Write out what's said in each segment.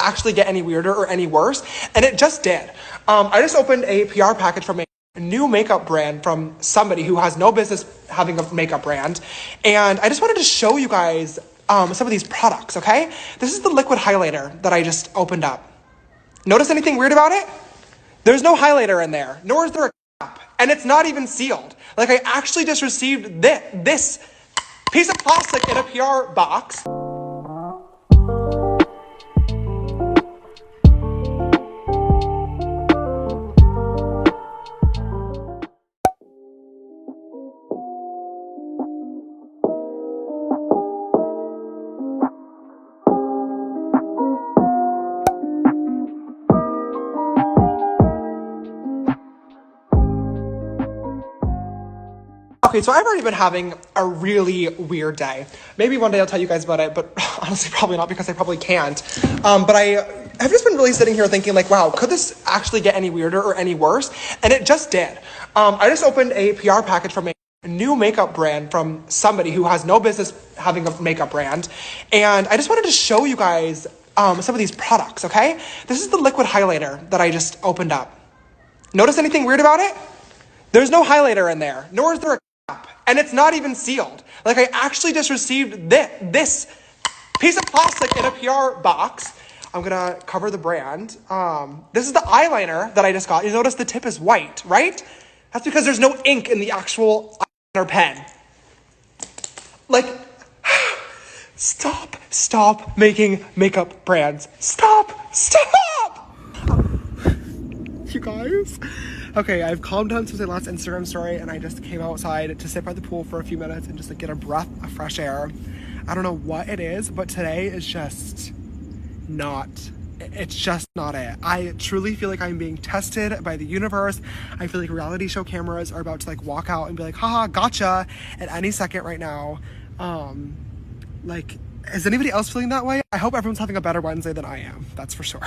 actually get any weirder or any worse? And it just did. I just opened a PR package from a new makeup brand from somebody who has no business having a makeup brand. And I just wanted to show you guys some of these products, okay? This is the liquid highlighter that I just opened up. Notice anything weird about it? There's no highlighter in there, nor is there a cap, and it's not even sealed. Like, I actually just received this piece of plastic in a PR box. Okay, so I've already been having a really weird day. Maybe one day I'll tell you guys about it, but honestly, probably not, because I probably can't. But I have just been really sitting here thinking, like, wow, could this actually get any weirder or any worse? And it just did. I just opened a PR package from a new makeup brand from somebody who has no business having a makeup brand. And I just wanted to show you guys some of these products, okay? This is the liquid highlighter that I just opened up. Notice anything weird about it? There's no highlighter in there, nor is there a cap, and it's not even sealed. Like, I actually just received this piece of plastic in a PR box. I'm gonna cover the brand. This is the eyeliner that I just got. You notice the tip is white, right? That's because there's no ink in the actual eyeliner pen. Like, stop making makeup brands. Stop! You guys? Okay, I've calmed down since my last Instagram story, and I just came outside to sit by the pool for a few minutes and just like get a breath of fresh air. I don't know what it is, but today is just not, it's just not it. I truly feel like I'm being tested by the universe. I feel like reality show cameras are about to like walk out and be like, haha, gotcha, at any second right now. Like, is anybody else feeling that way? I hope everyone's having a better Wednesday than I am, that's for sure.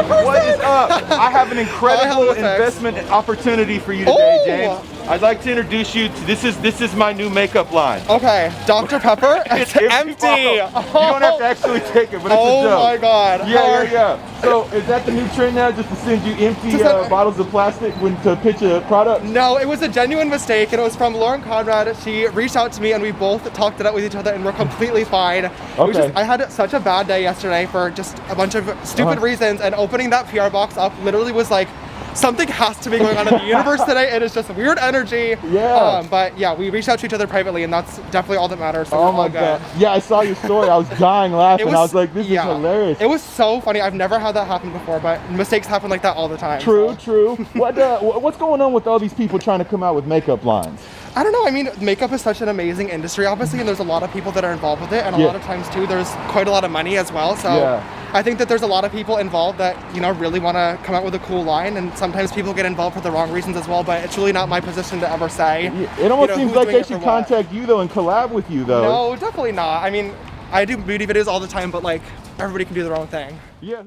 What is up? I have an incredible investment opportunity for you today, James. I'd like to introduce you to this is my new makeup line. Okay, Dr. Pepper. It's empty. You don't have to actually take it, but it's a joke. Oh my god. Yeah. So is that the new trend now, just to send you empty bottles of plastic to pitch a product? No, it was a genuine mistake, and it was from Lauren Conrad. She reached out to me, and we both talked it out with each other, and we're completely fine. Okay. I had such a bad day yesterday for just a bunch of stupid reasons, and opening that PR box up literally was like, something has to be going on in the universe today. It is just weird energy. Yeah. But yeah, we reached out to each other privately, and that's definitely all that matters. So oh my god. Yeah, I saw your story. I was dying laughing. I was like, this is hilarious. It was so funny. I've never had that happen before, but mistakes happen like that all the time. True. What's going on with all these people trying to come out with makeup lines? I don't know. I mean, makeup is such an amazing industry, obviously, and there's a lot of people that are involved with it, and a lot of times too, there's quite a lot of money as well. So I think that there's a lot of people involved that, you know, really want to come out with a cool line, and sometimes people get involved for the wrong reasons as well, but it's really not my position to ever say. It almost seems like they should contact you though and collab with you though. No, definitely not. I mean, I do beauty videos all the time, but like, everybody can do their own thing. Yeah.